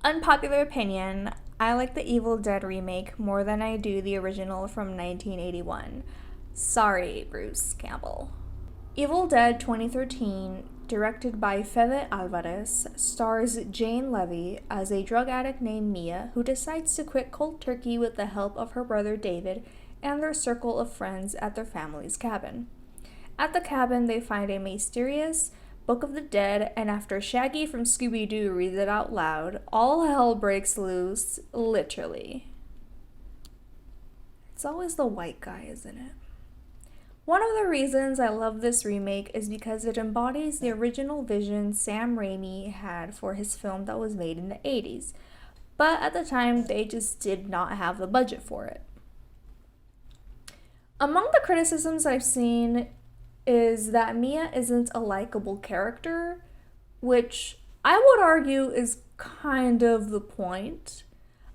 Unpopular opinion, I like the Evil Dead remake more than I do the original from 1981. Sorry, Bruce Campbell. Evil Dead 2013, directed by Fede Alvarez, stars Jane Levy as a drug addict named Mia who decides to quit cold turkey with the help of her brother David and their circle of friends at their family's cabin. At the cabin, they find a mysterious Book of the Dead, and after Shaggy from Scooby-Doo reads it out loud, all hell breaks loose, literally. It's always the white guy, isn't it? One of the reasons I love this remake is because it embodies the original vision Sam Raimi had for his film that was made in the 80s, but at the time they just did not have the budget for it. Among the criticisms I've seen is that Mia isn't a likable character, which I would argue is kind of the point.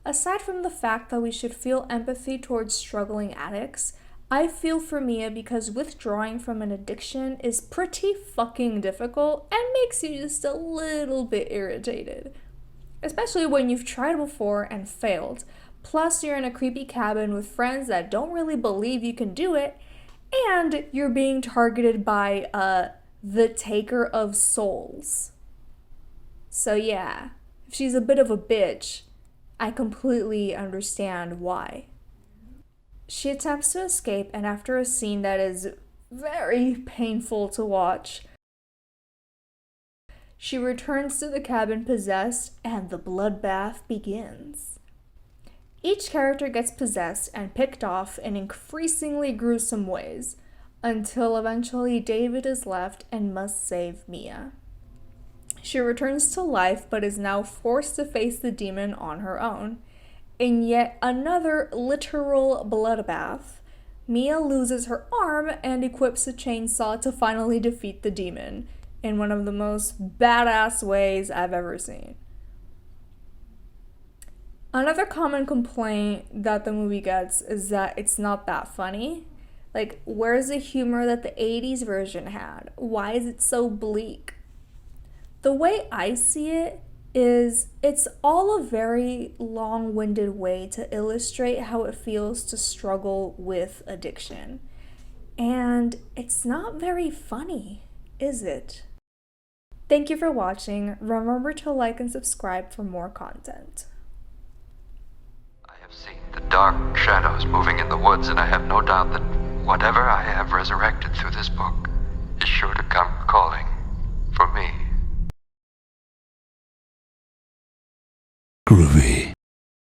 Aside from the fact that we should feel empathy towards struggling addicts, I feel for Mia because withdrawing from an addiction is pretty fucking difficult and makes you just a little bit irritated. Especially when you've tried before and failed. Plus, you're in a creepy cabin with friends that don't really believe you can do it, and you're being targeted by the taker of souls. So yeah, if she's a bit of a bitch, I completely understand why. She attempts to escape, and after a scene that is very painful to watch, she returns to the cabin possessed, and the bloodbath begins. Each character gets possessed and picked off in increasingly gruesome ways, until eventually David is left and must save Mia. She returns to life but is now forced to face the demon on her own. In yet another literal bloodbath, Mia loses her arm and equips a chainsaw to finally defeat the demon, in one of the most badass ways I've ever seen. Another common complaint that the movie gets is that it's not that funny. Like, where's the humor that the 80s version had? Why is it so bleak? The way I see it is it's all a very long-winded way to illustrate how it feels to struggle with addiction. And it's not very funny, is it? Thank you for watching. Remember to like and subscribe for more content. Seen the dark shadows moving in the woods, and I have no doubt that whatever I have resurrected through this book is sure to come calling for me. Groovy.